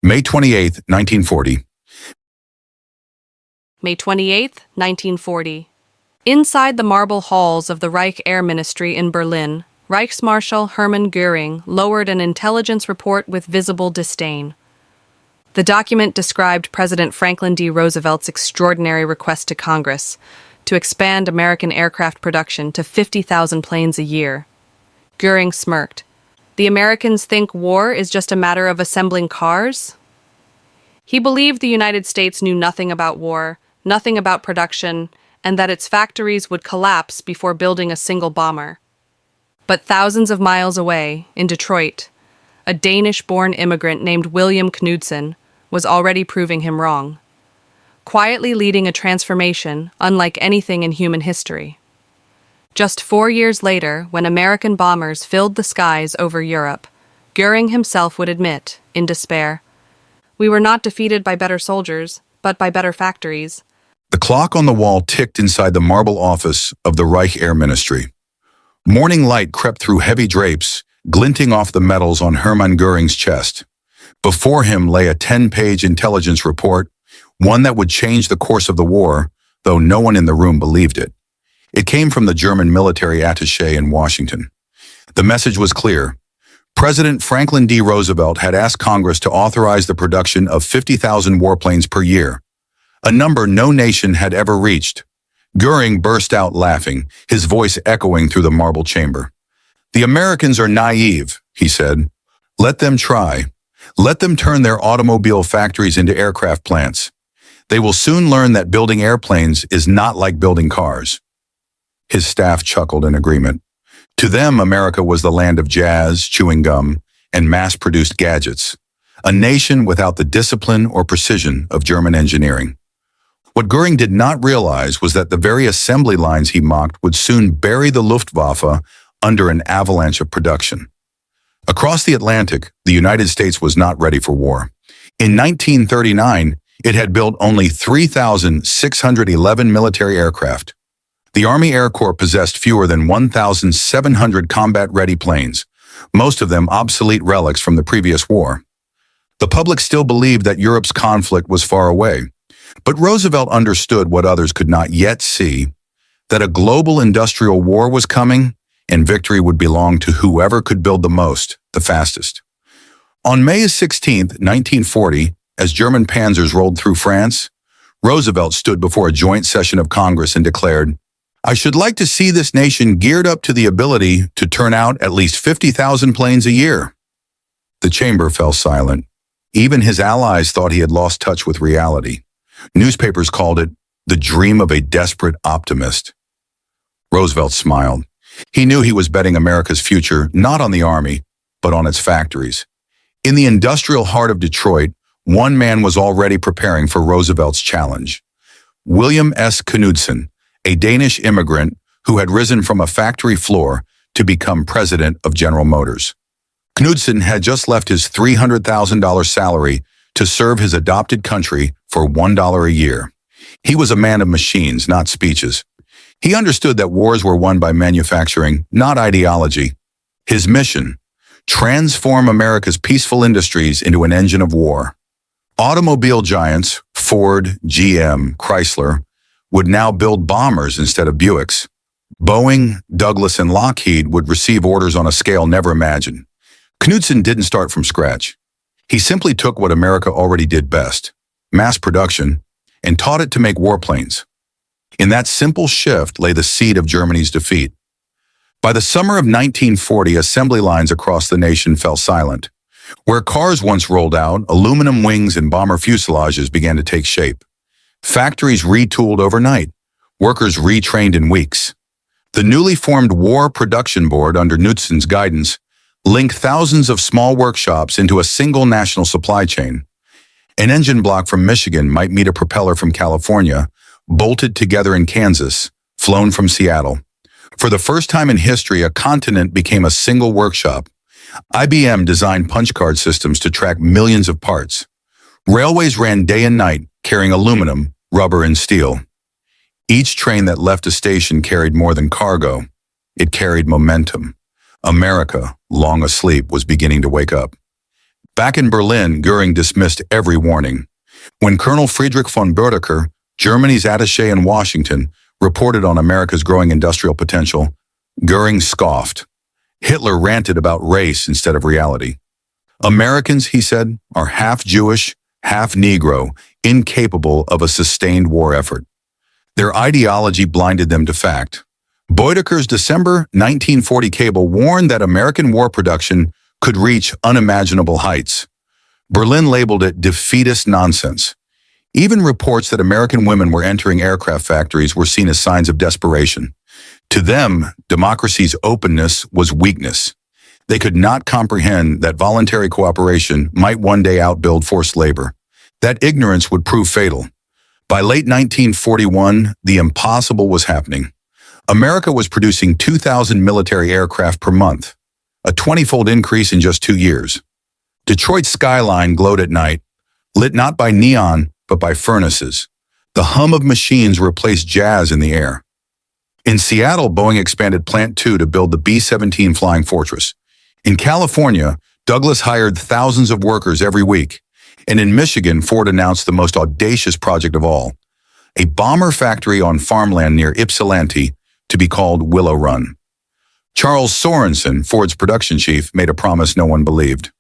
May 28, 1940. May 28, 1940. Inside the marble halls of the Reich Air Ministry in Berlin, Reichsmarschall Hermann Göring lowered an intelligence report with visible disdain. The document described President Franklin D. Roosevelt's extraordinary request to Congress to expand American aircraft production to 50,000 planes a year. Göring smirked. The Americans think war is just a matter of assembling cars? He believed the United States knew nothing about war, nothing about production, and that its factories would collapse before building a single bomber. But thousands of miles away, in Detroit, a Danish-born immigrant named William Knudsen was already proving him wrong, quietly leading a transformation unlike anything in human history. Just 4 years later, when American bombers filled the skies over Europe, Göring himself would admit, in despair, "We were not defeated by better soldiers, but by better factories." The clock on the wall ticked inside the marble office of the Reich Air Ministry. Morning light crept through heavy drapes, glinting off the metals on Hermann Göring's chest. Before him lay a 10-page intelligence report, one that would change the course of the war, though no one in the room believed it. It came from the German military attaché in Washington. The message was clear. President Franklin D. Roosevelt had asked Congress to authorize the production of 50,000 warplanes per year, a number no nation had ever reached. Göring burst out laughing, his voice echoing through the marble chamber. "The Americans are naive," he said. "Let them try. Let them turn their automobile factories into aircraft plants. They will soon learn that building airplanes is not like building cars." His staff chuckled in agreement. To them, America was the land of jazz, chewing gum, and mass-produced gadgets, a nation without the discipline or precision of German engineering. What Göring did not realize was that the very assembly lines he mocked would soon bury the Luftwaffe under an avalanche of production. Across the Atlantic, the United States was not ready for war. In 1939, it had built only 3,611 military aircraft. The Army Air Corps possessed fewer than 1,700 combat-ready planes, most of them obsolete relics from the previous war. The public still believed that Europe's conflict was far away, but Roosevelt understood what others could not yet see, that a global industrial war was coming, and victory would belong to whoever could build the most, the fastest. On May 16, 1940, as German panzers rolled through France, Roosevelt stood before a joint session of Congress and declared, "I should like to see this nation geared up to the ability to turn out at least 50,000 planes a year." The chamber fell silent. Even his allies thought he had lost touch with reality. Newspapers called it the dream of a desperate optimist. Roosevelt smiled. He knew he was betting America's future not on the Army, but on its factories. In the industrial heart of Detroit, one man was already preparing for Roosevelt's challenge. William S. Knudsen, a Danish immigrant who had risen from a factory floor to become president of General Motors. Knudsen had just left his $300,000 salary to serve his adopted country for $1 a year. He was a man of machines, not speeches. He understood that wars were won by manufacturing, not ideology. His mission: transform America's peaceful industries into an engine of war. Automobile giants, Ford, GM, Chrysler, would now build bombers instead of Buicks. Boeing, Douglas, and Lockheed would receive orders on a scale never imagined. Knudsen didn't start from scratch. He simply took what America already did best, mass production, and taught it to make warplanes. In that simple shift lay the seed of Germany's defeat. By the summer of 1940, assembly lines across the nation fell silent. Where cars once rolled out, aluminum wings and bomber fuselages began to take shape. Factories retooled overnight. Workers retrained in weeks. The newly formed War Production Board, under Knudsen's guidance, linked thousands of small workshops into a single national supply chain. An engine block from Michigan might meet a propeller from California, bolted together in Kansas, flown from Seattle. For the first time in history, a continent became a single workshop. IBM designed punch card systems to track millions of parts. Railways ran day and night, carrying aluminum, rubber, and steel. Each train that left a station carried more than cargo. It carried momentum. America, long asleep, was beginning to wake up. Back in Berlin, Göring dismissed every warning. When Colonel Friedrich von Boedicke, Germany's attaché in Washington, reported on America's growing industrial potential, Göring scoffed. Hitler ranted about race instead of reality. Americans, he said, are half Jewish, half Negro, incapable of a sustained war effort. Their ideology blinded them to fact. Boedicke's December 1940 cable warned that American war production could reach unimaginable heights. Berlin labeled it defeatist nonsense. Even reports that American women were entering aircraft factories were seen as signs of desperation. To them, democracy's openness was weakness. They could not comprehend that voluntary cooperation might one day outbuild forced labor. That ignorance would prove fatal. By late 1941, the impossible was happening. America was producing 2,000 military aircraft per month, a 20-fold increase in just 2 years. Detroit's skyline glowed at night, lit not by neon, but by furnaces. The hum of machines replaced jazz in the air. In Seattle, Boeing expanded Plant 2 to build the B-17 Flying Fortress. In California, Douglas hired thousands of workers every week. And in Michigan, Ford announced the most audacious project of all, a bomber factory on farmland near Ypsilanti to be called Willow Run. Charles Sorensen, Ford's production chief, made a promise no one believed.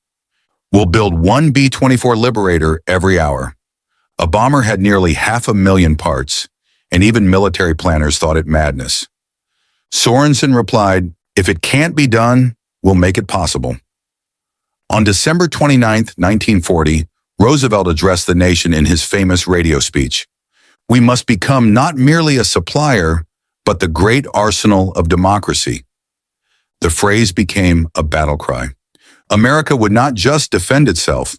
We'll build one B-24 Liberator every hour. A bomber had nearly 500,000 parts, and even military planners thought it madness. Sorensen replied, "If it can't be done, we'll make it possible." On December 29, 1940, Roosevelt addressed the nation in his famous radio speech. "We must become not merely a supplier, but the great arsenal of democracy." The phrase became a battle cry. America would not just defend itself.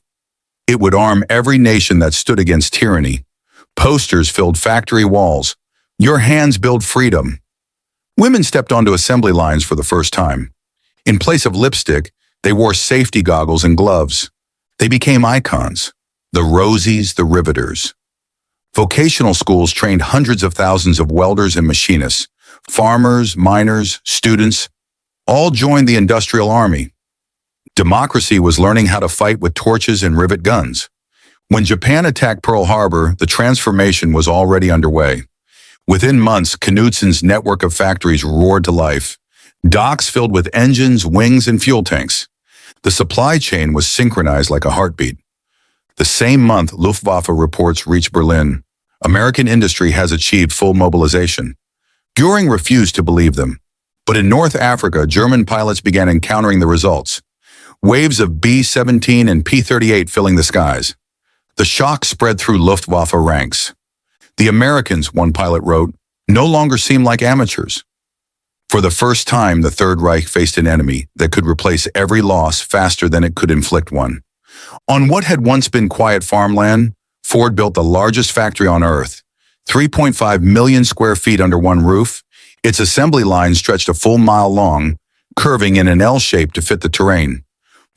It would arm every nation that stood against tyranny. Posters filled factory walls. "Your hands build freedom." Women stepped onto assembly lines for the first time. In place of lipstick, they wore safety goggles and gloves. They became icons, the Rosies, the Riveters. Vocational schools trained hundreds of thousands of welders and machinists. Farmers, miners, students, all joined the industrial army. Democracy was learning how to fight with torches and rivet guns. When Japan attacked Pearl Harbor, the transformation was already underway. Within months, Knudsen's network of factories roared to life. Docks filled with engines, wings, and fuel tanks. The supply chain was synchronized like a heartbeat. The same month, Luftwaffe reports reached Berlin. American industry has achieved full mobilization. Göring refused to believe them. But in North Africa, German pilots began encountering the results. Waves of B-17 and P-38 filling the skies. The shock spread through Luftwaffe ranks. The Americans, one pilot wrote, no longer seemed like amateurs. For the first time, the Third Reich faced an enemy that could replace every loss faster than it could inflict one. On what had once been quiet farmland, Ford built the largest factory on Earth, 3.5 million square feet under one roof. Its assembly line stretched a full mile long, curving in an L shape to fit the terrain.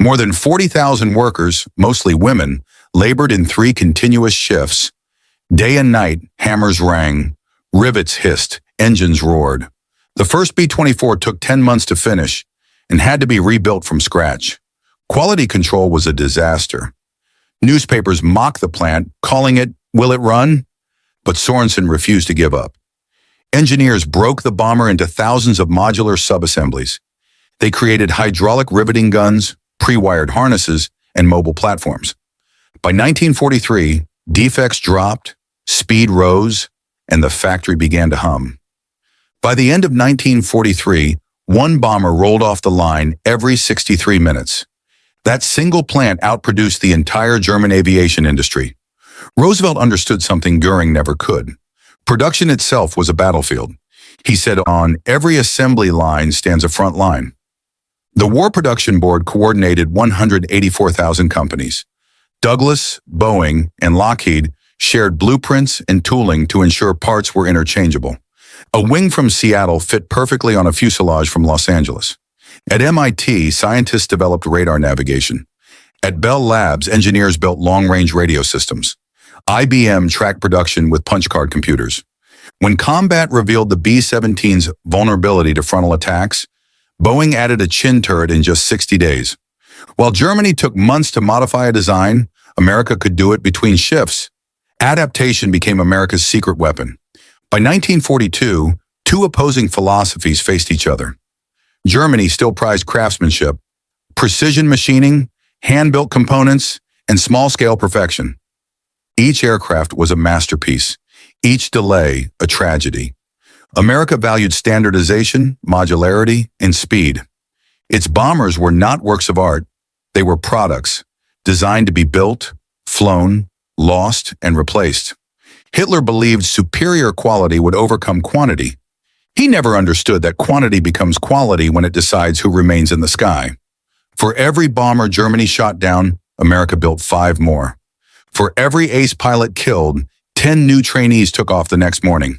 More than 40,000 workers, mostly women, labored in 3 continuous shifts. Day and night, hammers rang, rivets hissed, engines roared. The first B-24 took 10 months to finish and had to be rebuilt from scratch. Quality control was a disaster. Newspapers mocked the plant, calling it, "Will it run?" But Sorensen refused to give up. Engineers broke the bomber into thousands of modular subassemblies. They created hydraulic riveting guns, pre-wired harnesses, and mobile platforms. By 1943, defects dropped, speed rose, and the factory began to hum. By the end of 1943, one bomber rolled off the line every 63 minutes. That single plant outproduced the entire German aviation industry. Roosevelt understood something Göring never could. Production itself was a battlefield. He said, on every assembly line stands a front line. The War Production Board coordinated 184,000 companies. Douglas, Boeing, and Lockheed shared blueprints and tooling to ensure parts were interchangeable. A wing from Seattle fit perfectly on a fuselage from Los Angeles. At MIT, scientists developed radar navigation. At Bell Labs, engineers built long-range radio systems. IBM tracked production with punch-card computers. When combat revealed the B-17's vulnerability to frontal attacks, Boeing added a chin turret in just 60 days. While Germany took months to modify a design, America could do it between shifts. Adaptation became America's secret weapon. By 1942, two opposing philosophies faced each other. Germany still prized craftsmanship, precision machining, hand-built components, and small-scale perfection. Each aircraft was a masterpiece, each delay a tragedy. America valued standardization, modularity, and speed. Its bombers were not works of art. They were products, designed to be built, flown, lost, and replaced. Hitler believed superior quality would overcome quantity. He never understood that quantity becomes quality when it decides who remains in the sky. For every bomber Germany shot down, America built 5 more. For every ace pilot killed, 10 new trainees took off the next morning.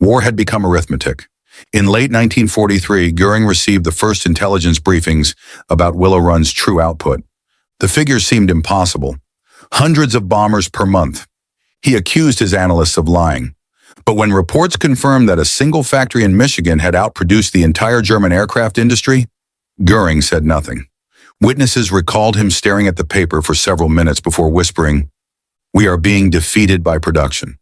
War had become arithmetic. In late 1943, Göring received the first intelligence briefings about Willow Run's true output. The figures seemed impossible. Hundreds of bombers per month. He accused his analysts of lying. But when reports confirmed that a single factory in Michigan had outproduced the entire German aircraft industry, Göring said nothing. Witnesses recalled him staring at the paper for several minutes before whispering, "We are being defeated by production."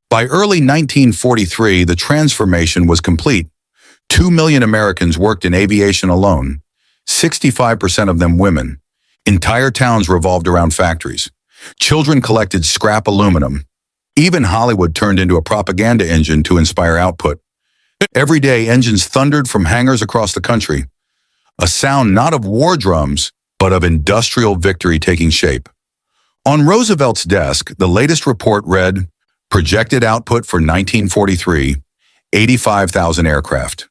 By early 1943, the transformation was complete. 2 million Americans worked in aviation alone, 65% of them women. Entire towns revolved around factories. Children collected scrap aluminum. Even Hollywood turned into a propaganda engine to inspire output. Every day, engines thundered from hangars across the country, a sound not of war drums, but of industrial victory taking shape. On Roosevelt's desk, the latest report read, projected output for 1943, 85,000 aircraft.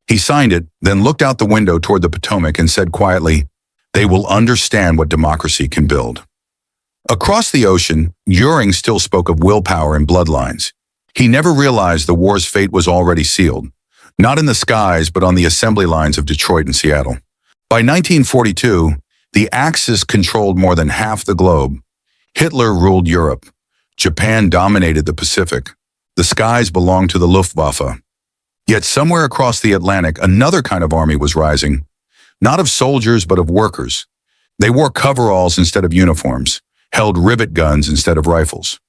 He signed it, then looked out the window toward the Potomac and said quietly, "They will understand what democracy can build." Across the ocean, Göring still spoke of willpower and bloodlines. He never realized the war's fate was already sealed, not in the skies but on the assembly lines of Detroit and Seattle. By 1942, the Axis controlled more than half the globe. Hitler ruled Europe. Japan dominated the Pacific. The skies belonged to the Luftwaffe. Yet somewhere across the Atlantic, another kind of army was rising, not of soldiers but of workers. They wore coveralls instead of uniforms, held rivet guns instead of rifles.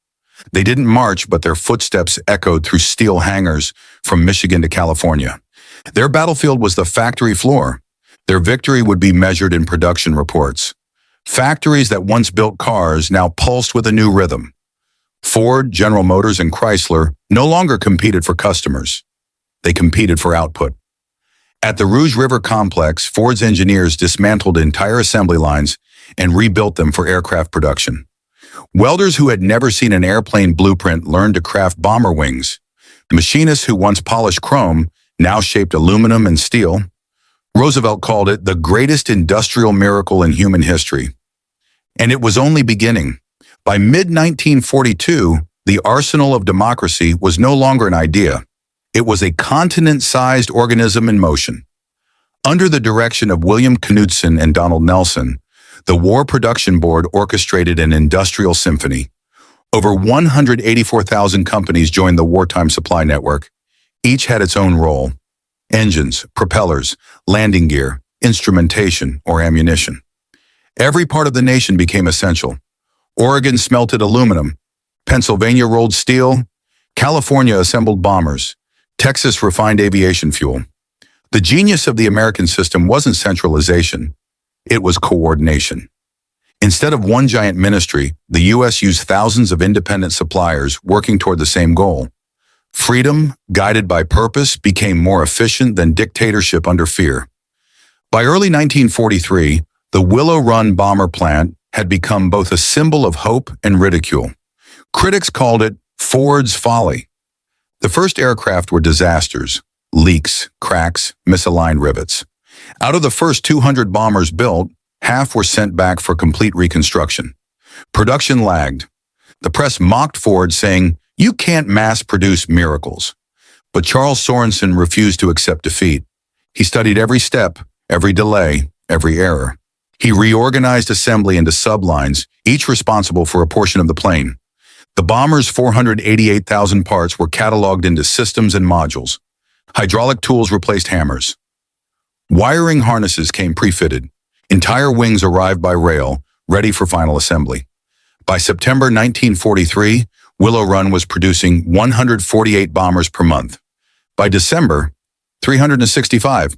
They didn't march, but their footsteps echoed through steel hangars from Michigan to California. Their battlefield was the factory floor. Their victory would be measured in production reports. Factories that once built cars now pulsed with a new rhythm. Ford, General Motors, and Chrysler no longer competed for customers. They competed for output. At the Rouge River complex, Ford's engineers dismantled entire assembly lines and rebuilt them for aircraft production. Welders who had never seen an airplane blueprint learned to craft bomber wings. Machinists who once polished chrome now shaped aluminum and steel. Roosevelt called it the greatest industrial miracle in human history. And it was only beginning. By mid-1942, the arsenal of democracy was no longer an idea. It was a continent-sized organism in motion. Under the direction of William Knudsen and Donald Nelson, the War Production Board orchestrated an industrial symphony. Over 184,000 companies joined the wartime supply network. Each had its own role: engines, propellers, landing gear, instrumentation, or ammunition. Every part of the nation became essential. Oregon smelted aluminum, Pennsylvania rolled steel, California assembled bombers, Texas refined aviation fuel. The genius of the American system wasn't centralization, it was coordination. Instead of one giant ministry, the U.S. used thousands of independent suppliers working toward the same goal. Freedom, guided by purpose, became more efficient than dictatorship under fear. By early 1943, the Willow Run bomber plant had become both a symbol of hope and ridicule. Critics called it Ford's folly. The first aircraft were disasters: leaks, cracks, misaligned rivets. Out of the first 200 bombers built, half were sent back for complete reconstruction. Production lagged. The press mocked Ford, saying, "You can't mass-produce miracles." But Charles Sorensen refused to accept defeat. He studied every step, every delay, every error. He reorganized assembly into sublines, each responsible for a portion of the plane. The bomber's 488,000 parts were cataloged into systems and modules. Hydraulic tools replaced hammers. Wiring harnesses came pre-fitted. Entire wings arrived by rail, ready for final assembly. By September 1943, Willow Run was producing 148 bombers per month. By December, 365.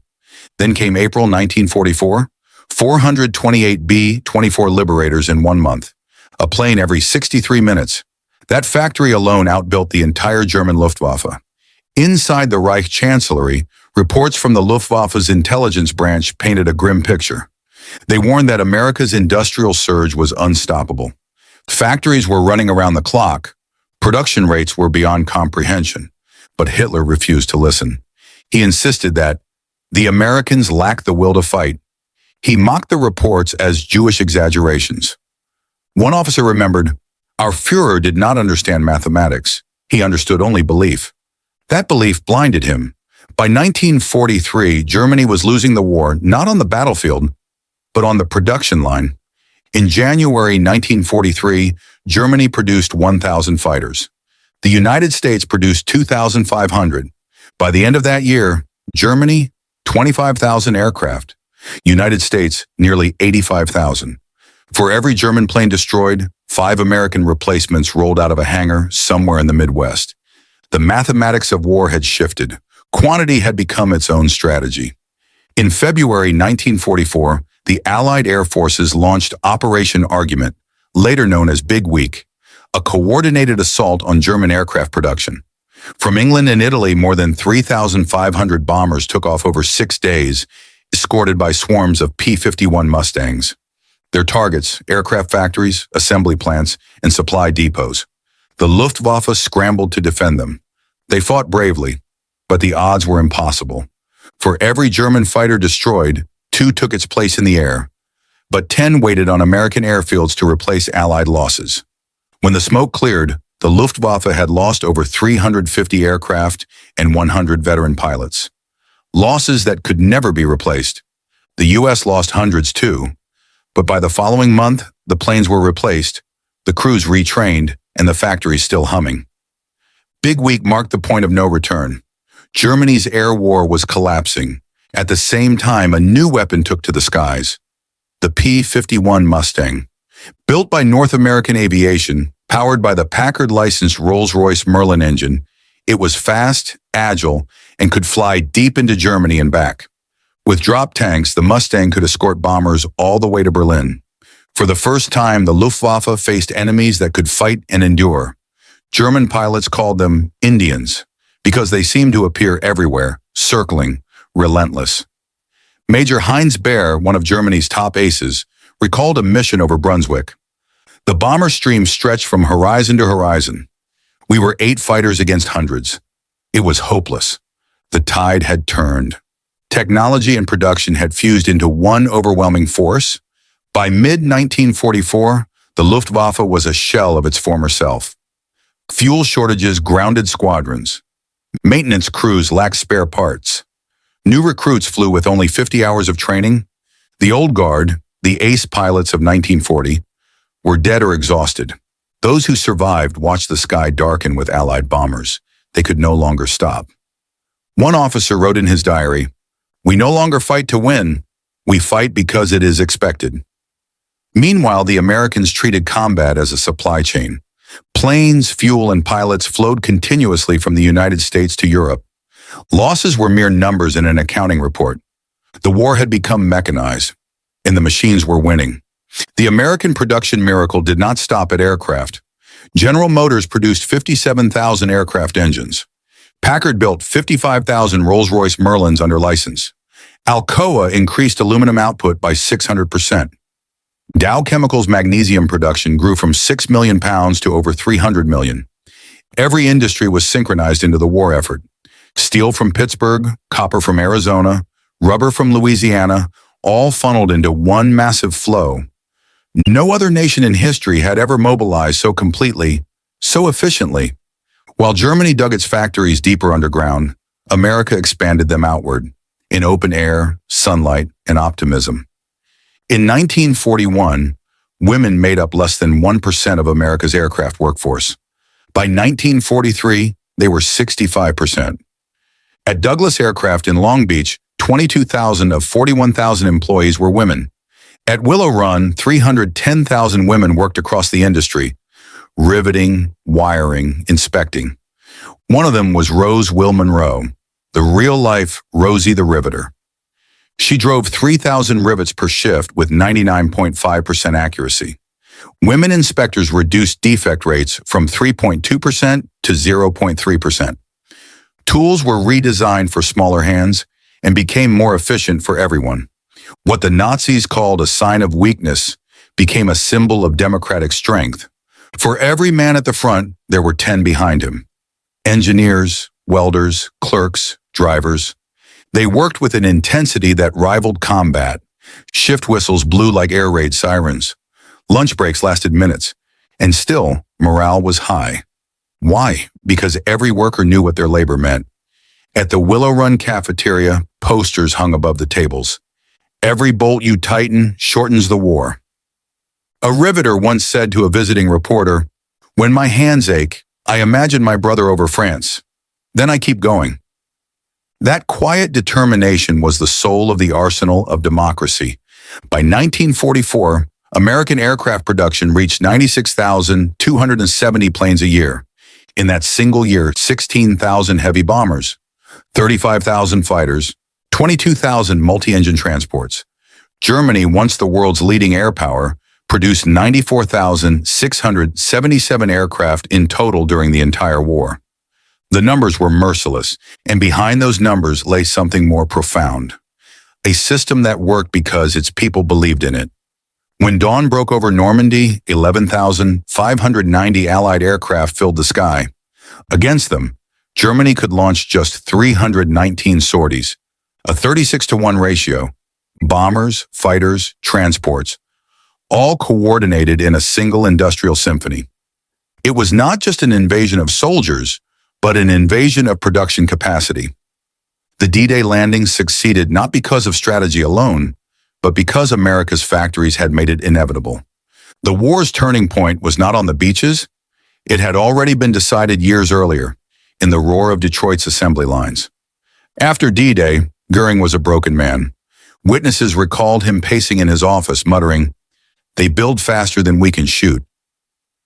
Then came April 1944, 428 B-24 Liberators in 1 month, a plane every 63 minutes. That factory alone outbuilt the entire German Luftwaffe. Inside the Reich Chancellery, reports from the Luftwaffe's intelligence branch painted a grim picture. They warned that America's industrial surge was unstoppable. Factories were running around the clock. Production rates were beyond comprehension. But Hitler refused to listen. He insisted that the Americans lacked the will to fight. He mocked the reports as Jewish exaggerations. One officer remembered, "Our Führer did not understand mathematics. He understood only belief." That belief blinded him. By 1943, Germany was losing the war not on the battlefield, but on the production line. In January 1943, Germany produced 1,000 fighters. The United States produced 2,500. By the end of that year, Germany, 25,000 aircraft. United States, nearly 85,000. For every German plane destroyed, 5 American replacements rolled out of a hangar somewhere in the Midwest. The mathematics of war had shifted. Quantity had become its own strategy. In February 1944, the Allied Air Forces launched Operation Argument, later known as Big Week, a coordinated assault on German aircraft production. From England and Italy, more than 3,500 bombers took off over 6 days, escorted by swarms of P-51 Mustangs. Their targets, aircraft factories, assembly plants, and supply depots. The Luftwaffe scrambled to defend them. They fought bravely, but the odds were impossible. For every German fighter destroyed, 2 took its place in the air, but 10 waited on American airfields to replace Allied losses. When the smoke cleared, the Luftwaffe had lost over 350 aircraft and 100 veteran pilots. Losses that could never be replaced. The U.S. lost hundreds too, but by the following month, the planes were replaced, the crews retrained, and the factories still humming. Big Week marked the point of no return. Germany's air war was collapsing. At the same time, a new weapon took to the skies. The P-51 Mustang. Built by North American Aviation, powered by the Packard-licensed Rolls-Royce Merlin engine, it was fast, agile, and could fly deep into Germany and back. With drop tanks, the Mustang could escort bombers all the way to Berlin. For the first time, the Luftwaffe faced enemies that could fight and endure. German pilots called them Indians because they seemed to appear everywhere, circling, relentless. Major Heinz Baer, one of Germany's top aces, recalled a mission over Brunswick. The bomber stream stretched from horizon to horizon. We were 8 fighters against hundreds. It was hopeless. The tide had turned. Technology and production had fused into one overwhelming force. By mid-1944, the Luftwaffe was a shell of its former self. Fuel shortages grounded squadrons. Maintenance crews lacked spare parts. New recruits flew with only 50 hours of training. The old guard, the ace pilots of 1940, were dead or exhausted. Those who survived watched the sky darken with Allied bombers. They could no longer stop. One officer wrote in his diary, "We no longer fight to win. We fight because it is expected." Meanwhile, the Americans treated combat as a supply chain. Planes, fuel, and pilots flowed continuously from the United States to Europe. Losses were mere numbers in an accounting report. The war had become mechanized, and the machines were winning. The American production miracle did not stop at aircraft. General Motors produced 57,000 aircraft engines. Packard built 55,000 Rolls-Royce Merlins under license. Alcoa increased aluminum output by 600%. Dow Chemical's magnesium production grew from 6 million pounds to over 300 million. Every industry was synchronized into the war effort. Steel from Pittsburgh, copper from Arizona, rubber from Louisiana, all funneled into one massive flow. No other nation in history had ever mobilized so completely, so efficiently. While Germany dug its factories deeper underground, America expanded them outward, in open air, sunlight, and optimism. In 1941, women made up less than 1% of America's aircraft workforce. By 1943, they were 65%. At Douglas Aircraft in Long Beach, 22,000 of 41,000 employees were women. At Willow Run, 310,000 women worked across the industry, riveting, wiring, inspecting. One of them was Rose Will Monroe, the real-life Rosie the Riveter. She drove 3,000 rivets per shift with 99.5% accuracy. Women inspectors reduced defect rates from 3.2% to 0.3%. Tools were redesigned for smaller hands and became more efficient for everyone. What the Nazis called a sign of weakness became a symbol of democratic strength. For every man at the front, there were 10 behind him. Engineers, welders, clerks, drivers. They worked with an intensity that rivaled combat. Shift whistles blew like air raid sirens. Lunch breaks lasted minutes, and still, morale was high. Why? Because every worker knew what their labor meant. At the Willow Run cafeteria, posters hung above the tables. Every bolt you tighten shortens the war. A riveter once said to a visiting reporter, "When my hands ache, I imagine my brother over France. Then I keep going." That quiet determination was the soul of the arsenal of democracy. By 1944, American aircraft production reached 96,270 planes a year. In that single year, 16,000 heavy bombers, 35,000 fighters, 22,000 multi-engine transports. Germany, once the world's leading air power, produced 94,677 aircraft in total during the entire war. The numbers were merciless, and behind those numbers lay something more profound. A system that worked because its people believed in it. When dawn broke over Normandy, 11,590 Allied aircraft filled the sky. Against them, Germany could launch just 319 sorties, a 36-to-1 ratio. Bombers, fighters, transports, all coordinated in a single industrial symphony. It was not just an invasion of soldiers, but an invasion of production capacity. The D-Day landing succeeded not because of strategy alone, but because America's factories had made it inevitable. The war's turning point was not on the beaches. It had already been decided years earlier, in the roar of Detroit's assembly lines. After D-Day, Göring was a broken man. Witnesses recalled him pacing in his office, muttering, "They build faster than we can shoot."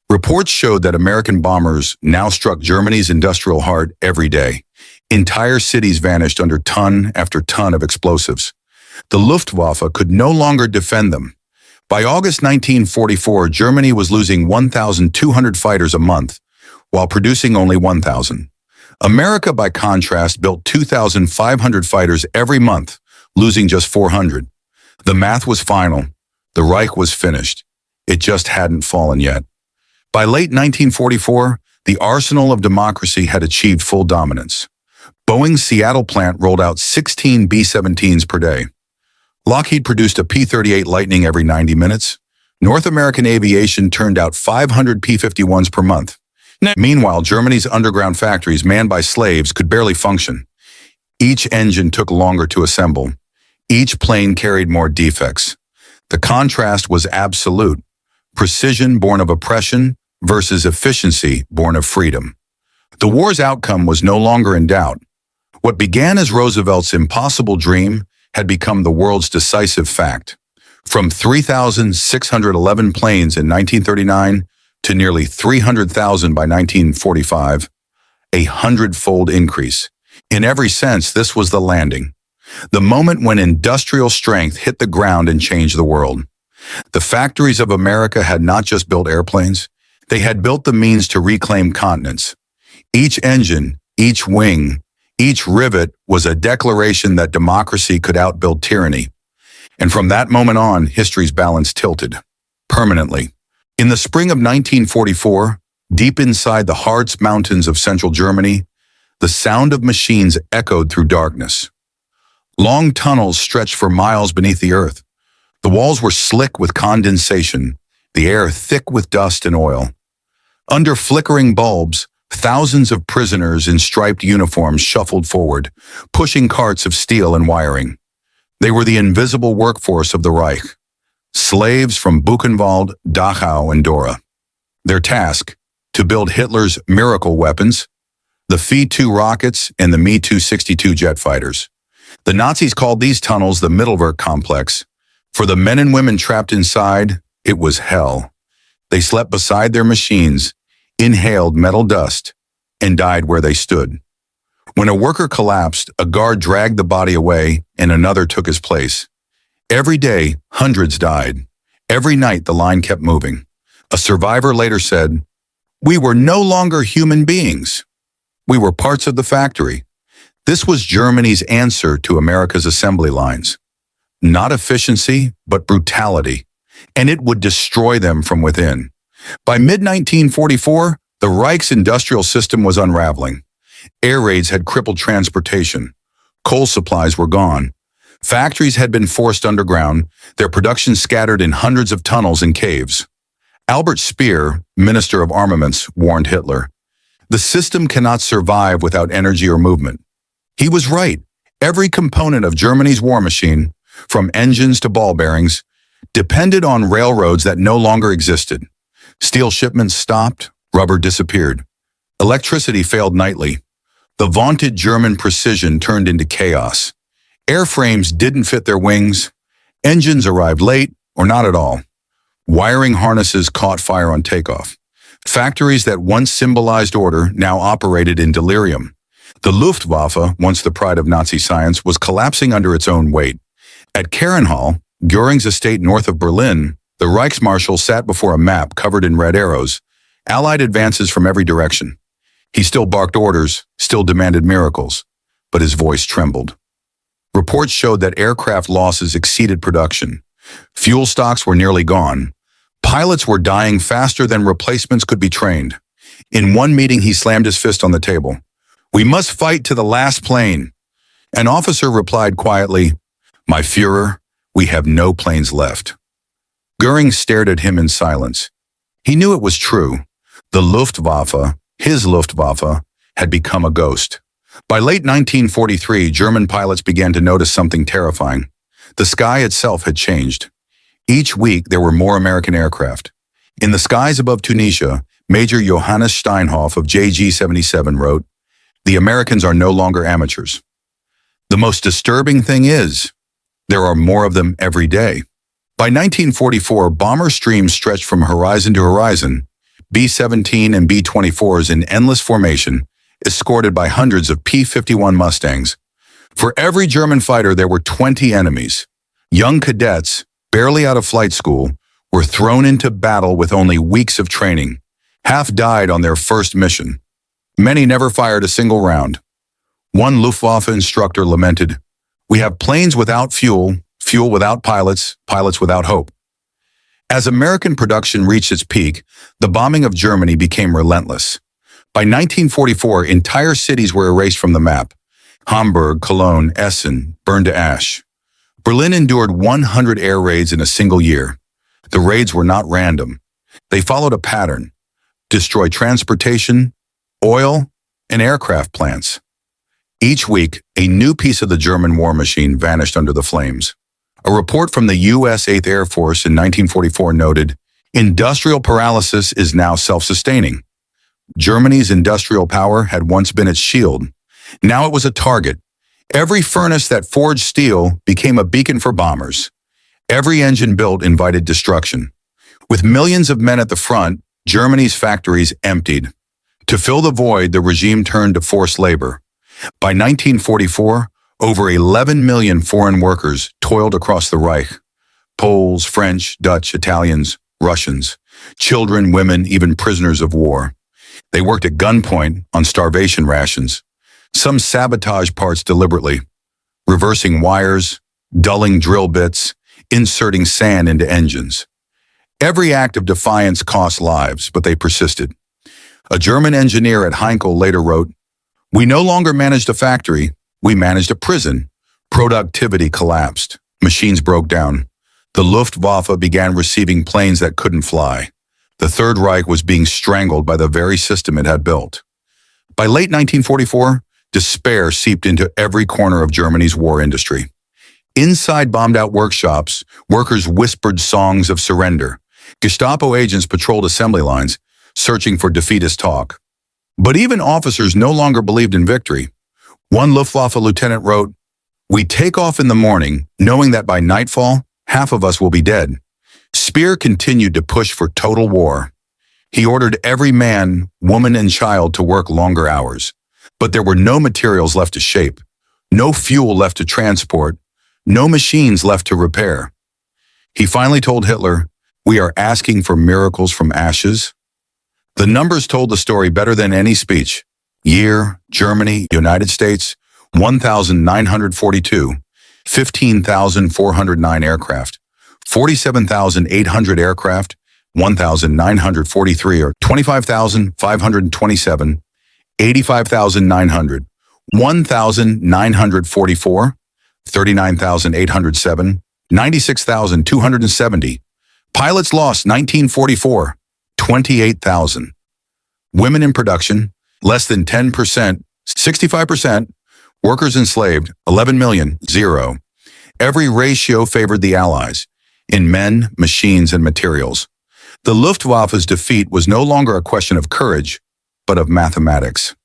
Reports showed that American bombers now struck Germany's industrial heart every day. Entire cities vanished under ton after ton of explosives. The Luftwaffe could no longer defend them. By August 1944, Germany was losing 1,200 fighters a month, while producing only 1,000. America, by contrast, built 2,500 fighters every month, losing just 400. The math was final. The Reich was finished. It just hadn't fallen yet. By late 1944, the arsenal of democracy had achieved full dominance. Boeing's Seattle plant rolled out 16 B-17s per day. Lockheed produced a P-38 Lightning every 90 minutes. North American aviation turned out 500 P-51s per month. Meanwhile, Germany's underground factories, manned by slaves, could barely function. Each engine took longer to assemble. Each plane carried more defects. The contrast was absolute. Precision born of oppression versus efficiency born of freedom. The war's outcome was no longer in doubt. What began as Roosevelt's impossible dream had become the world's decisive fact. From 3,611 planes in 1939 to nearly 300,000 by 1945, a hundredfold increase. In every sense, this was the landing. The moment when industrial strength hit the ground and changed the world. The factories of America had not just built airplanes, they had built the means to reclaim continents. Each engine, each wing, each rivet was a declaration that democracy could outbuild tyranny. And from that moment on, history's balance tilted, permanently. In the spring of 1944, deep inside the Harz Mountains of central Germany, the sound of machines echoed through darkness. Long tunnels stretched for miles beneath the earth. The walls were slick with condensation, the air thick with dust and oil. Under flickering bulbs, thousands of prisoners in striped uniforms shuffled forward, pushing carts of steel and wiring. They were the invisible workforce of the Reich, slaves from Buchenwald, Dachau, and Dora. Their task, to build Hitler's miracle weapons, the V-2 rockets and the Me-262 jet fighters. The Nazis called these tunnels the Mittelwerk Complex, For the men and women trapped inside, it was hell. They slept beside their machines, inhaled metal dust, and died where they stood. When a worker collapsed, a guard dragged the body away and another took his place. Every day, hundreds died. Every night, the line kept moving. A survivor later said, "We were no longer human beings. We were parts of the factory." This was Germany's answer to America's assembly lines. Not efficiency, but brutality. And it would destroy them from within. By mid-1944, the Reich's industrial system was unraveling. Air raids had crippled transportation. Coal supplies were gone. Factories had been forced underground, their production scattered in hundreds of tunnels and caves. Albert Speer, Minister of Armaments, warned Hitler, "The system cannot survive without energy or movement." He was right. Every component of Germany's war machine, from engines to ball bearings, depended on railroads that no longer existed. Steel shipments stopped, rubber disappeared. Electricity failed nightly. The vaunted German precision turned into chaos. Airframes didn't fit their wings. Engines arrived late or not at all. Wiring harnesses caught fire on takeoff. Factories that once symbolized order now operated in delirium. The Luftwaffe, once the pride of Nazi science, was collapsing under its own weight. At Kernhall, Göring's estate north of Berlin, the Reichsmarshal sat before a map covered in red arrows, Allied advances from every direction. He still barked orders, still demanded miracles, but his voice trembled. Reports showed that aircraft losses exceeded production. Fuel stocks were nearly gone. Pilots were dying faster than replacements could be trained. In one meeting, he slammed his fist on the table. "We must fight to the last plane." An officer replied quietly, "My Führer, we have no planes left." Göring stared at him in silence. He knew it was true. The Luftwaffe, his Luftwaffe, had become a ghost. By late 1943, German pilots began to notice something terrifying. The sky itself had changed. Each week, there were more American aircraft. In the skies above Tunisia, Major Johannes Steinhoff of JG-77 wrote, "The Americans are no longer amateurs." The most disturbing thing is, there are more of them every day. By 1944, bomber streams stretched from horizon to horizon, B-17 and B-24s in endless formation, escorted by hundreds of P-51 Mustangs. For every German fighter, there were 20 enemies. Young cadets, barely out of flight school, were thrown into battle with only weeks of training. Half died on their first mission. Many never fired a single round. One Luftwaffe instructor lamented, "We have planes without fuel, fuel without pilots, pilots without hope." As American production reached its peak, the bombing of Germany became relentless. By 1944, entire cities were erased from the map. Hamburg, Cologne, Essen burned to ash. Berlin endured 100 air raids in a single year. The raids were not random. They followed a pattern: destroy transportation, oil, and aircraft plants. Each week, a new piece of the German war machine vanished under the flames. A report from the U.S. 8th Air Force in 1944 noted, "Industrial paralysis is now self-sustaining." Germany's industrial power had once been its shield. Now it was a target. Every furnace that forged steel became a beacon for bombers. Every engine built invited destruction. With millions of men at the front, Germany's factories emptied. To fill the void, the regime turned to forced labor. By 1944, over 11 million foreign workers toiled across the Reich. Poles, French, Dutch, Italians, Russians, children, women, even prisoners of war. They worked at gunpoint on starvation rations. Some sabotaged parts deliberately, reversing wires, dulling drill bits, inserting sand into engines. Every act of defiance cost lives, but they persisted. A German engineer at Heinkel later wrote, "We no longer managed a factory, we managed a prison." Productivity collapsed. Machines broke down. The Luftwaffe began receiving planes that couldn't fly. The Third Reich was being strangled by the very system it had built. By late 1944, despair seeped into every corner of Germany's war industry. Inside bombed-out workshops, workers whispered songs of surrender. Gestapo agents patrolled assembly lines, searching for defeatist talk. But even officers no longer believed in victory. One Luftwaffe lieutenant wrote, "We take off in the morning, knowing that by nightfall, half of us will be dead. Speer continued to push for total war. He ordered every man, woman, and child to work longer hours. But there were no materials left to shape, no fuel left to transport, no machines left to repair. He finally told Hitler, "We are asking for miracles from ashes." The numbers told the story better than any speech. Year, Germany, United States, 1,942, 15,409 aircraft, 47,800 aircraft, 1,943 or 25,527, 85,900, 1,944, 39,807, 96,270. Pilots lost 1944, 28,000. Women in production, less than 10%, 65%. Workers enslaved, 11 million, 0. Every ratio favored the Allies, in men, machines, and materials. The Luftwaffe's defeat was no longer a question of courage, but of mathematics.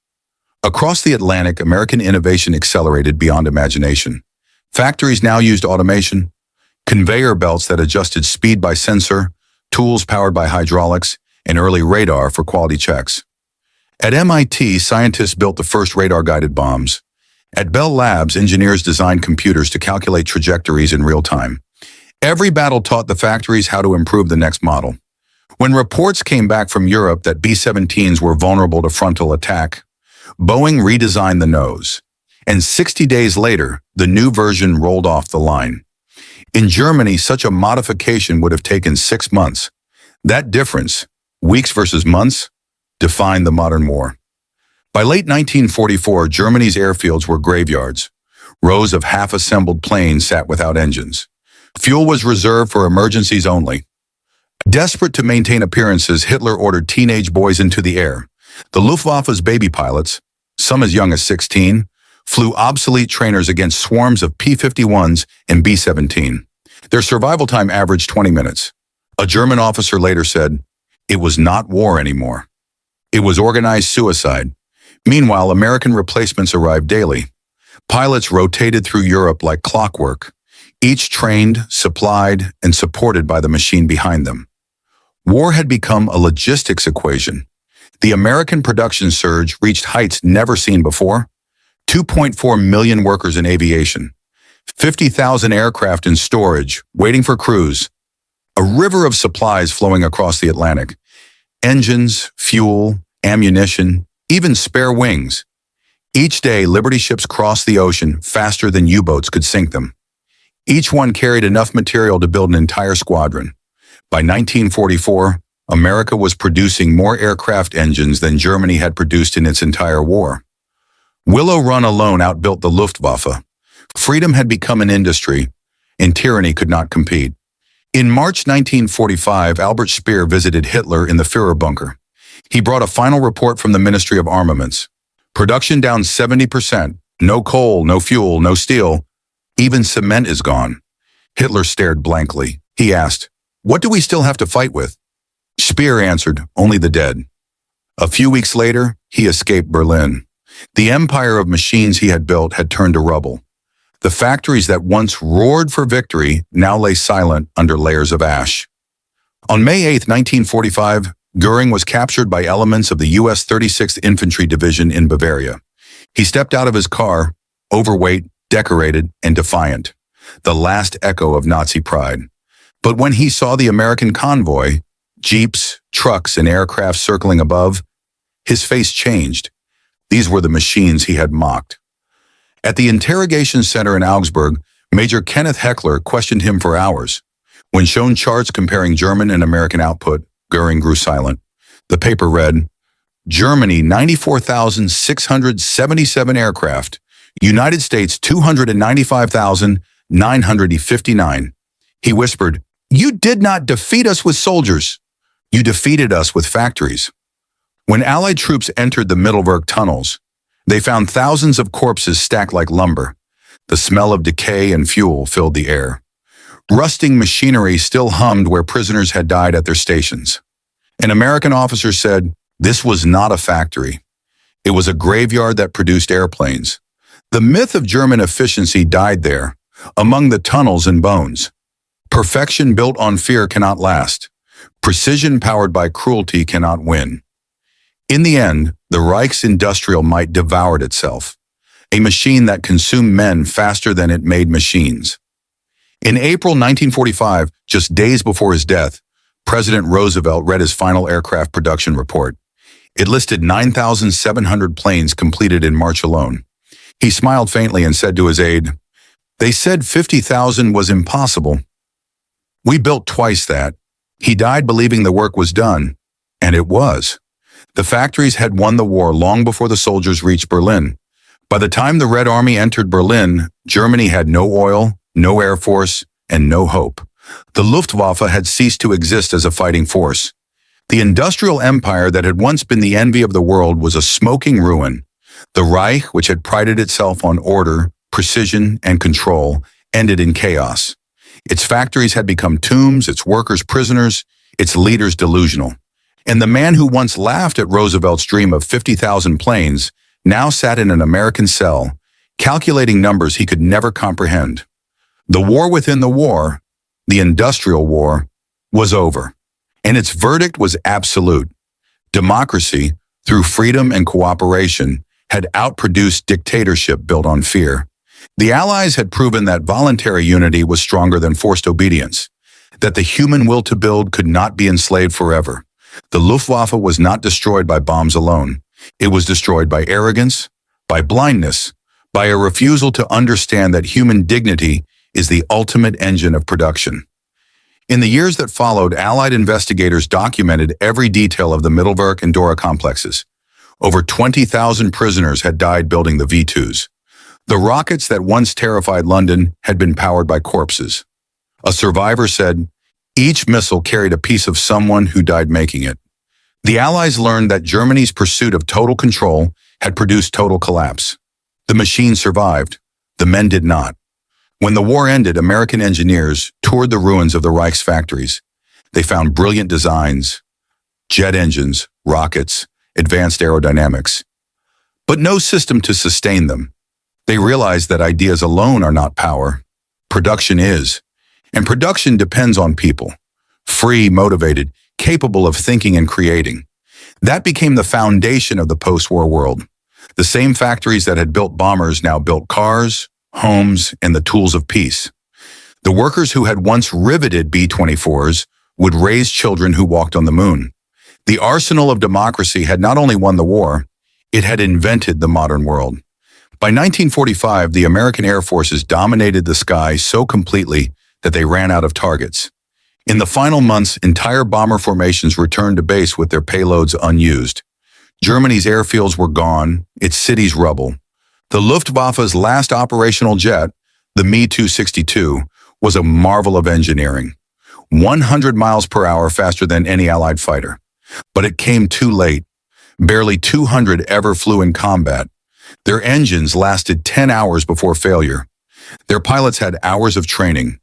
Across the Atlantic, American innovation accelerated beyond imagination. Factories now used automation, conveyor belts that adjusted speed by sensor, tools powered by hydraulics, and early radar for quality checks. At MIT, scientists built the first radar-guided bombs. At Bell Labs, engineers designed computers to calculate trajectories in real time. Every battle taught the factories how to improve the next model. When reports came back from Europe that B-17s were vulnerable to frontal attack, Boeing redesigned the nose. And 60 days later, the new version rolled off the line. In Germany, such a modification would have taken 6 months. That difference, weeks versus months, defined the modern war. By late 1944, Germany's airfields were graveyards. Rows of half-assembled planes sat without engines. Fuel was reserved for emergencies only. Desperate to maintain appearances, Hitler ordered teenage boys into the air. The Luftwaffe's baby pilots, some as young as 16, flew obsolete trainers against swarms of P-51s and B-17. Their survival time averaged 20 minutes. A German officer later said, "It was not war anymore. It was organized suicide." Meanwhile, American replacements arrived daily. Pilots rotated through Europe like clockwork, each trained, supplied, and supported by the machine behind them. War had become a logistics equation. The American production surge reached heights never seen before. 2.4 million workers in aviation, 50,000 aircraft in storage, waiting for crews, a river of supplies flowing across the Atlantic, engines, fuel, ammunition, even spare wings. Each day, Liberty ships crossed the ocean faster than U-boats could sink them. Each one carried enough material to build an entire squadron. By 1944, America was producing more aircraft engines than Germany had produced in its entire war. Willow Run alone outbuilt the Luftwaffe. Freedom had become an industry, and tyranny could not compete. In March 1945, Albert Speer visited Hitler in the Führer bunker. He brought a final report from the Ministry of Armaments. Production down 70%. No coal, no fuel, no steel. Even cement is gone. Hitler stared blankly. He asked, "What do we still have to fight with?" Speer answered, "Only the dead." A few weeks later, he escaped Berlin. The empire of machines he had built had turned to rubble. The factories that once roared for victory now lay silent under layers of ash. On May 8, 1945, Göring was captured by elements of the U.S. 36th Infantry Division in Bavaria. He stepped out of his car, overweight, decorated, and defiant, the last echo of Nazi pride. But when he saw the American convoy, jeeps, trucks, and aircraft circling above, his face changed. These were the machines he had mocked. At the interrogation center in Augsburg, Major Kenneth Heckler questioned him for hours. When shown charts comparing German and American output, Göring grew silent. The paper read, Germany 94,677 aircraft, United States 295,959. He whispered, "You did not defeat us with soldiers. You defeated us with factories." When Allied troops entered the Mittelwerk tunnels, they found thousands of corpses stacked like lumber. The smell of decay and fuel filled the air. Rusting machinery still hummed where prisoners had died at their stations. An American officer said, "This was not a factory. It was a graveyard that produced airplanes." The myth of German efficiency died there, among the tunnels and bones. Perfection built on fear cannot last. Precision powered by cruelty cannot win. In the end, the Reich's industrial might devoured itself, a machine that consumed men faster than it made machines. In April 1945, just days before his death, President Roosevelt read his final aircraft production report. It listed 9,700 planes completed in March alone. He smiled faintly and said to his aide, "They said 50,000 was impossible. We built twice that." He died believing the work was done, and it was. The factories had won the war long before the soldiers reached Berlin. By the time the Red Army entered Berlin, Germany had no oil, no air force, and no hope. The Luftwaffe had ceased to exist as a fighting force. The industrial empire that had once been the envy of the world was a smoking ruin. The Reich, which had prided itself on order, precision, and control, ended in chaos. Its factories had become tombs, its workers prisoners, its leaders delusional. And the man who once laughed at Roosevelt's dream of 50,000 planes now sat in an American cell, calculating numbers he could never comprehend. The war within the war, the industrial war, was over, and its verdict was absolute. Democracy, through freedom and cooperation, had outproduced dictatorship built on fear. The Allies had proven that voluntary unity was stronger than forced obedience, that the human will to build could not be enslaved forever. The Luftwaffe was not destroyed by bombs alone. It was destroyed by arrogance, by blindness, by a refusal to understand that human dignity is the ultimate engine of production. In the years that followed, Allied investigators documented every detail of the Mittelwerk and Dora complexes. Over 20,000 prisoners had died building the V-2s. The rockets that once terrified London had been powered by corpses. A survivor said, "Each missile carried a piece of someone who died making it." The Allies learned that Germany's pursuit of total control had produced total collapse. The machine survived. The men did not. When the war ended, American engineers toured the ruins of the Reich's factories. They found brilliant designs, jet engines, rockets, advanced aerodynamics, but no system to sustain them. They realized that ideas alone are not power. Production is. And production depends on people. Free, motivated, capable of thinking and creating. That became the foundation of the post-war world. The same factories that had built bombers now built cars, homes, and the tools of peace. The workers who had once riveted B-24s would raise children who walked on the moon. The arsenal of democracy had not only won the war, it had invented the modern world. By 1945, the American Air Forces dominated the sky so completely that they ran out of targets. In the final months, entire bomber formations returned to base with their payloads unused. Germany's airfields were gone, its cities rubble. The Luftwaffe's last operational jet, the Me-262, was a marvel of engineering. 100 miles per hour faster than any Allied fighter. But it came too late. Barely 200 ever flew in combat. Their engines lasted 10 hours before failure. Their pilots had hours of training.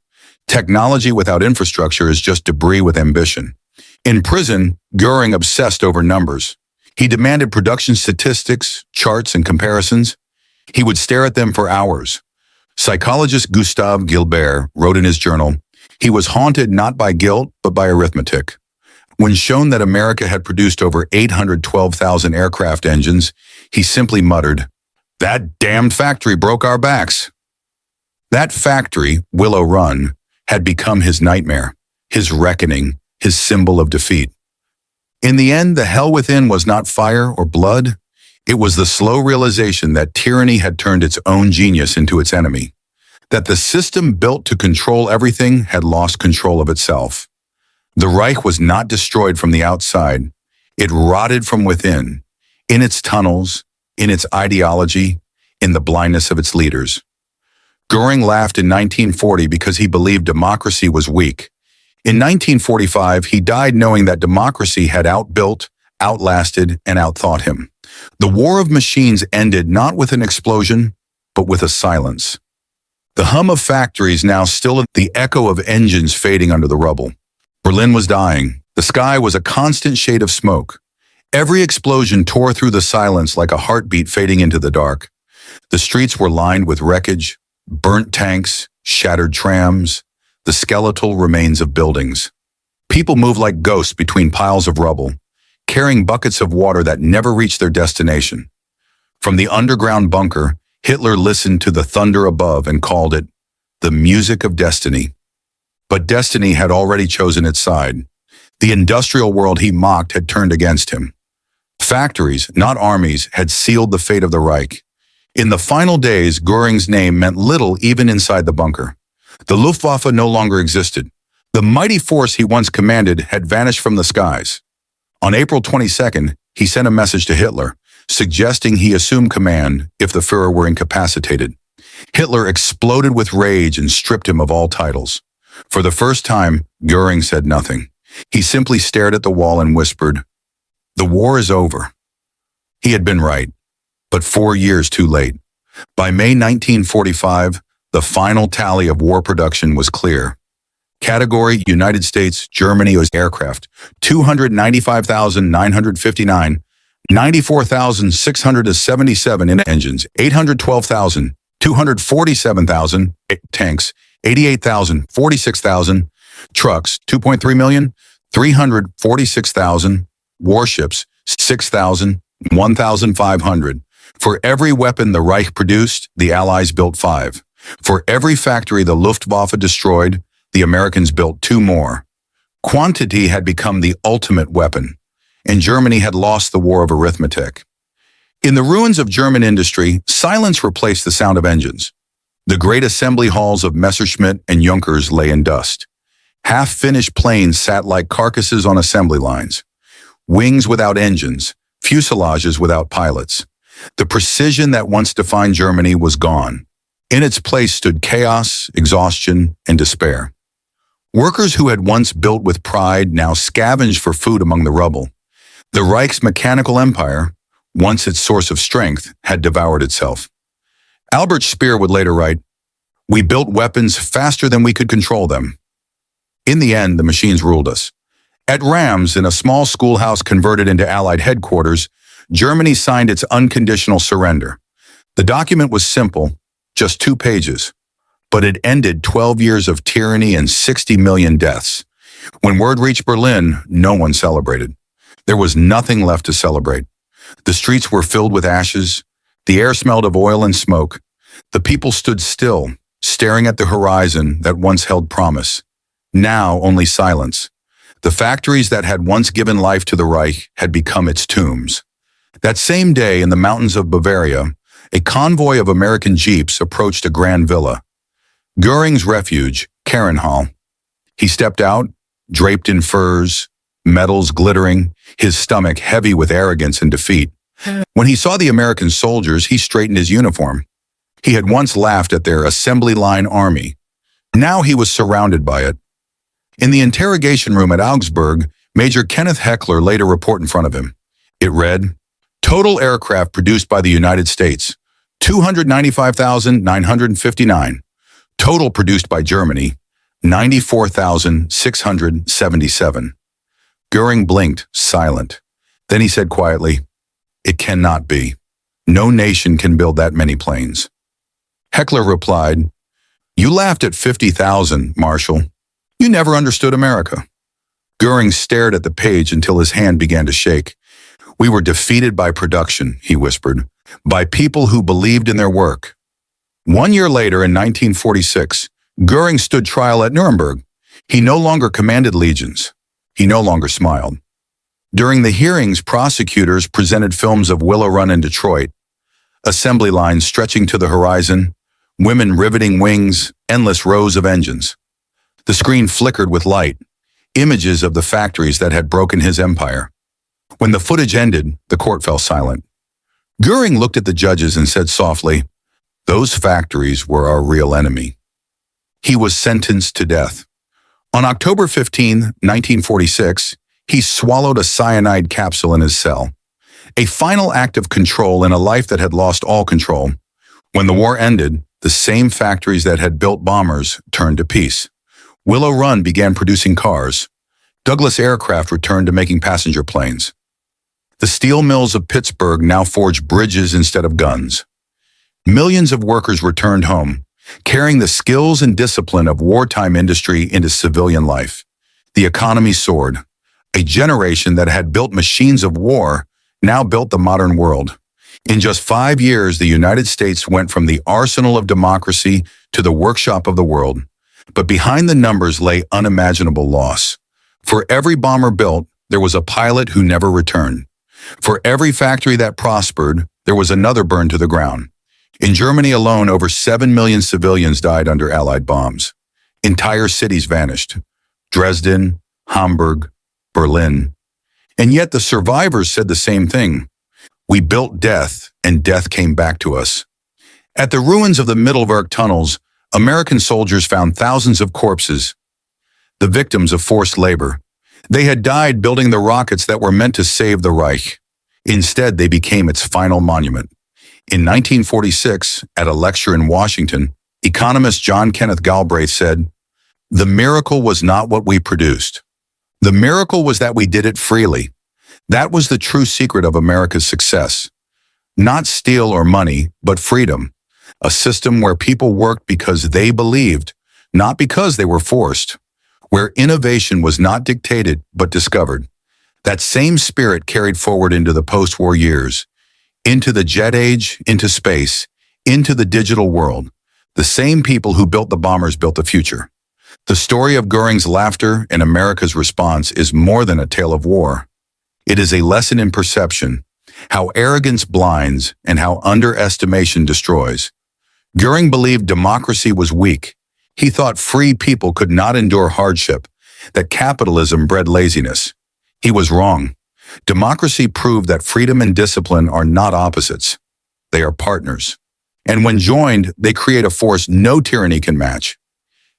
Technology without infrastructure is just debris with ambition. In prison, Göring obsessed over numbers. He demanded production statistics, charts, and comparisons. He would stare at them for hours. Psychologist Gustave Gilbert wrote in his journal, he was haunted not by guilt, but by arithmetic. When shown that America had produced over 812,000 aircraft engines, he simply muttered, "That damned factory broke our backs." That factory, Willow Run, had become his nightmare, his reckoning, his symbol of defeat. In the end, the hell within was not fire or blood. It was the slow realization that tyranny had turned its own genius into its enemy, that the system built to control everything had lost control of itself. The Reich was not destroyed from the outside. It rotted from within, in its tunnels, in its ideology, in the blindness of its leaders. Göring laughed in 1940 because he believed democracy was weak. In 1945, he died knowing that democracy had outbuilt, outlasted, and outthought him. The war of machines ended not with an explosion, but with a silence. The hum of factories now stilled the echo of engines fading under the rubble. Berlin was dying. The sky was a constant shade of smoke. Every explosion tore through the silence like a heartbeat fading into the dark. The streets were lined with wreckage, burnt tanks, shattered trams, the skeletal remains of buildings. People move like ghosts between piles of rubble, carrying buckets of water that never reach their destination. From the underground bunker, Hitler listened to the thunder above and called it the music of destiny. But destiny had already chosen its side. The industrial world he mocked had turned against him. Factories, not armies, had sealed the fate of the Reich. In the final days, Göring's name meant little even inside the bunker. The Luftwaffe no longer existed. The mighty force he once commanded had vanished from the skies. On April 22nd, he sent a message to Hitler, suggesting he assume command if the Führer were incapacitated. Hitler exploded with rage and stripped him of all titles. For the first time, Göring said nothing. He simply stared at the wall and whispered, "The war is over." He had been right, but 4 years too late. By May 1945, the final tally of war production was clear. Category United States, Germany was aircraft, 295,959, 94,677 in engines, 812,000, 247,000 tanks, 88,000, 46,000 trucks, 2.3 million, 346,000 warships, 6,000, 1,500. For every weapon the Reich produced, the Allies built 5. For every factory the Luftwaffe destroyed, the Americans built 2 more. Quantity had become the ultimate weapon, and Germany had lost the war of arithmetic. In the ruins of German industry, silence replaced the sound of engines. The great assembly halls of Messerschmitt and Junkers lay in dust. Half-finished planes sat like carcasses on assembly lines. Wings without engines, fuselages without pilots. The precision that once defined Germany was gone. In its place stood chaos, exhaustion, and despair. Workers who had once built with pride now scavenged for food among the rubble. The Reich's mechanical empire, once its source of strength, had devoured itself. Albert Speer would later write, "We built weapons faster than we could control them." In the end, the machines ruled us. At Rams, in a small schoolhouse converted into Allied headquarters, Germany signed its unconditional surrender. The document was simple, just 2 pages, but it ended 12 years of tyranny and 60 million deaths. When word reached Berlin, no one celebrated. There was nothing left to celebrate. The streets were filled with ashes. The air smelled of oil and smoke. The people stood still, staring at the horizon that once held promise. Now only silence. The factories that had once given life to the Reich had become its tombs. That same day in the mountains of Bavaria, a convoy of American jeeps approached a grand villa. Göring's refuge, Karenhall. He stepped out, draped in furs, medals glittering, his stomach heavy with arrogance and defeat. When he saw the American soldiers, he straightened his uniform. He had once laughed at their assembly line army. Now he was surrounded by it. In the interrogation room at Augsburg, Major Kenneth Heckler laid a report in front of him. It read, "Total aircraft produced by the United States, 295,959. Total produced by Germany, 94,677. Göring blinked, silent. Then he said quietly, "It cannot be. No nation can build that many planes." Heckler replied, "You laughed at 50,000, Marshal. You never understood America." Göring stared at the page until his hand began to shake. "We were defeated by production," he whispered, "by people who believed in their work." 1 year later, in 1946, Göring stood trial at Nuremberg. He no longer commanded legions. He no longer smiled. During the hearings, prosecutors presented films of Willow Run in Detroit, assembly lines stretching to the horizon, women riveting wings, endless rows of engines. The screen flickered with light, images of the factories that had broken his empire. When the footage ended, the court fell silent. Göring looked at the judges and said softly, "Those factories were our real enemy." He was sentenced to death. On October 15, 1946, he swallowed a cyanide capsule in his cell. A final act of control in a life that had lost all control. When the war ended, the same factories that had built bombers turned to peace. Willow Run began producing cars. Douglas Aircraft returned to making passenger planes. The steel mills of Pittsburgh now forged bridges instead of guns. Millions of workers returned home, carrying the skills and discipline of wartime industry into civilian life. The economy soared. A generation that had built machines of war now built the modern world. In just 5 years, the United States went from the arsenal of democracy to the workshop of the world. But behind the numbers lay unimaginable loss. For every bomber built, there was a pilot who never returned. For every factory that prospered, there was another burned to the ground. In Germany alone, over 7 million civilians died under Allied bombs. Entire cities vanished. Dresden, Hamburg, Berlin. And yet the survivors said the same thing. We built death, and death came back to us. At the ruins of the Mittelwerk tunnels, American soldiers found thousands of corpses, the victims of forced labor. They had died building the rockets that were meant to save the Reich. Instead, they became its final monument. In 1946, at a lecture in Washington, economist John Kenneth Galbraith said, "The miracle was not what we produced. The miracle was that we did it freely. That was the true secret of America's success. Not steel or money, but freedom. A system where people worked because they believed, not because they were forced. Where innovation was not dictated, but discovered." That same spirit carried forward into the post-war years, into the jet age, into space, into the digital world. The same people who built the bombers built the future. The story of Göring's laughter and America's response is more than a tale of war. It is a lesson in perception, how arrogance blinds and how underestimation destroys. Göring believed democracy was weak. He thought free people could not endure hardship, that capitalism bred laziness. He was wrong. Democracy proved that freedom and discipline are not opposites. They are partners. And when joined, they create a force no tyranny can match.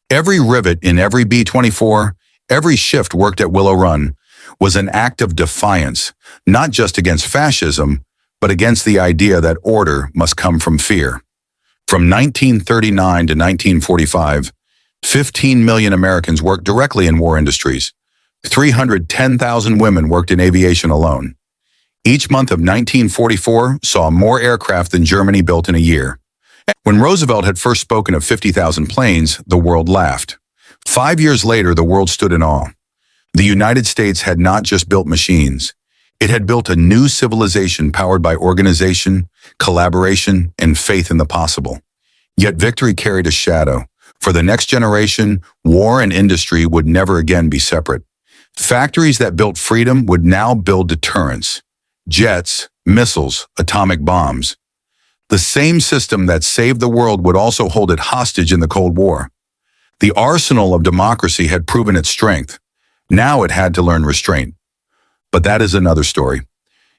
Every rivet in every B-24, every shift worked at Willow Run, was an act of defiance, not just against fascism, but against the idea that order must come from fear. From 1939 to 1945, 15 million Americans worked directly in war industries. 310,000 women worked in aviation alone. Each month of 1944 saw more aircraft than Germany built in a year. When Roosevelt had first spoken of 50,000 planes, the world laughed. 5 years later, the world stood in awe. The United States had not just built machines. It had built a new civilization powered by organization, collaboration, and faith in the possible. Yet victory carried a shadow. For the next generation, war and industry would never again be separate. Factories that built freedom would now build deterrence. Jets, missiles, atomic bombs. The same system that saved the world would also hold it hostage in the Cold War. The arsenal of democracy had proven its strength. Now it had to learn restraint. But that is another story.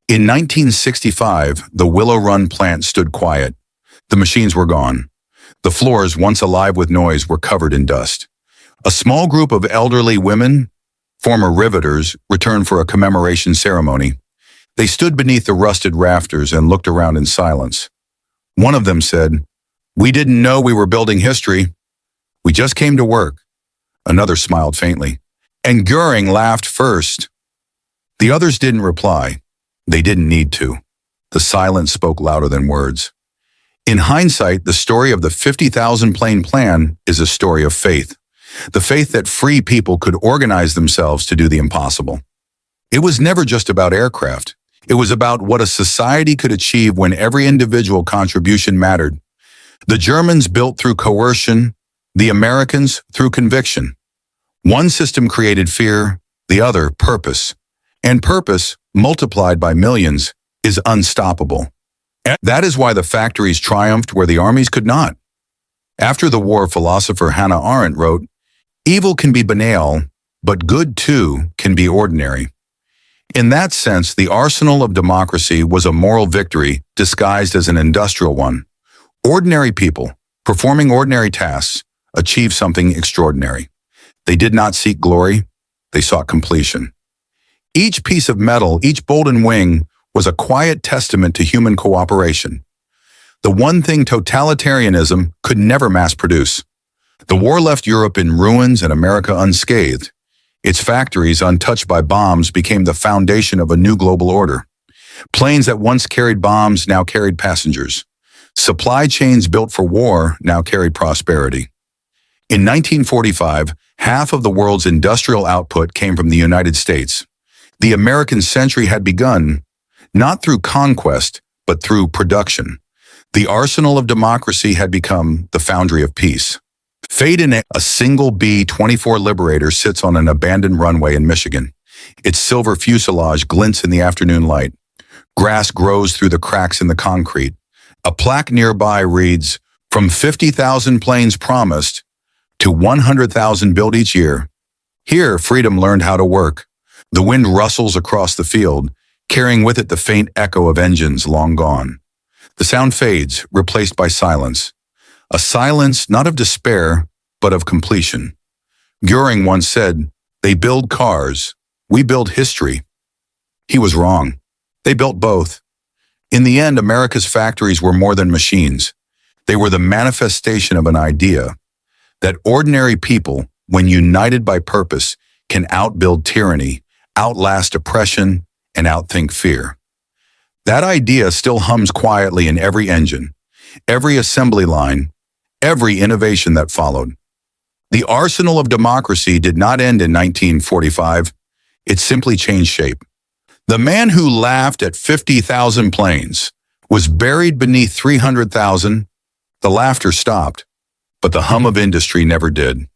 In 1965, the Willow Run plant stood quiet. The machines were gone. The floors, once alive with noise, were covered in dust. A small group of elderly women, former riveters, returned for a commemoration ceremony. They stood beneath the rusted rafters and looked around in silence. One of them said, "We didn't know we were building history. We just came to work." Another smiled faintly. And Göring laughed first. The others didn't reply. They didn't need to. The silence spoke louder than words. In hindsight, the story of the 50,000 plane plan is a story of faith. The faith that free people could organize themselves to do the impossible. It was never just about aircraft. It was about what a society could achieve when every individual contribution mattered. The Germans built through coercion, the Americans through conviction. One system created fear, the other purpose. And purpose, multiplied by millions, is unstoppable. That is why the factories triumphed where the armies could not. After the war, philosopher Hannah Arendt wrote, "Evil can be banal, but good too can be ordinary." In that sense, the arsenal of democracy was a moral victory disguised as an industrial one. Ordinary people, performing ordinary tasks, achieved something extraordinary. They did not seek glory, they sought completion. Each piece of metal, each bolt and wing, was a quiet testament to human cooperation. The one thing totalitarianism could never mass produce. The war left Europe in ruins and America unscathed. Its factories, untouched by bombs, became the foundation of a new global order. Planes that once carried bombs now carried passengers. Supply chains built for war now carried prosperity. In 1945, half of the world's industrial output came from the United States. The American century had begun, not through conquest, but through production. The arsenal of democracy had become the foundry of peace. Fate in it, a single B-24 Liberator sits on an abandoned runway in Michigan. Its silver fuselage glints in the afternoon light. Grass grows through the cracks in the concrete. A plaque nearby reads, "From 50,000 planes promised to 100,000 built each year. Here, freedom learned how to work." The wind rustles across the field, carrying with it the faint echo of engines long gone. The sound fades, replaced by silence. A silence not of despair, but of completion. Göring once said, "They build cars, we build history." He was wrong. They built both. In the end, America's factories were more than machines. They were the manifestation of an idea that ordinary people, when united by purpose, can outbuild tyranny, outlast oppression, and outthink fear. That idea still hums quietly in every engine, every assembly line, every innovation that followed. The arsenal of democracy did not end in 1945. It simply changed shape. The man who laughed at 50,000 planes was buried beneath 300,000. The laughter stopped, but the hum of industry never did.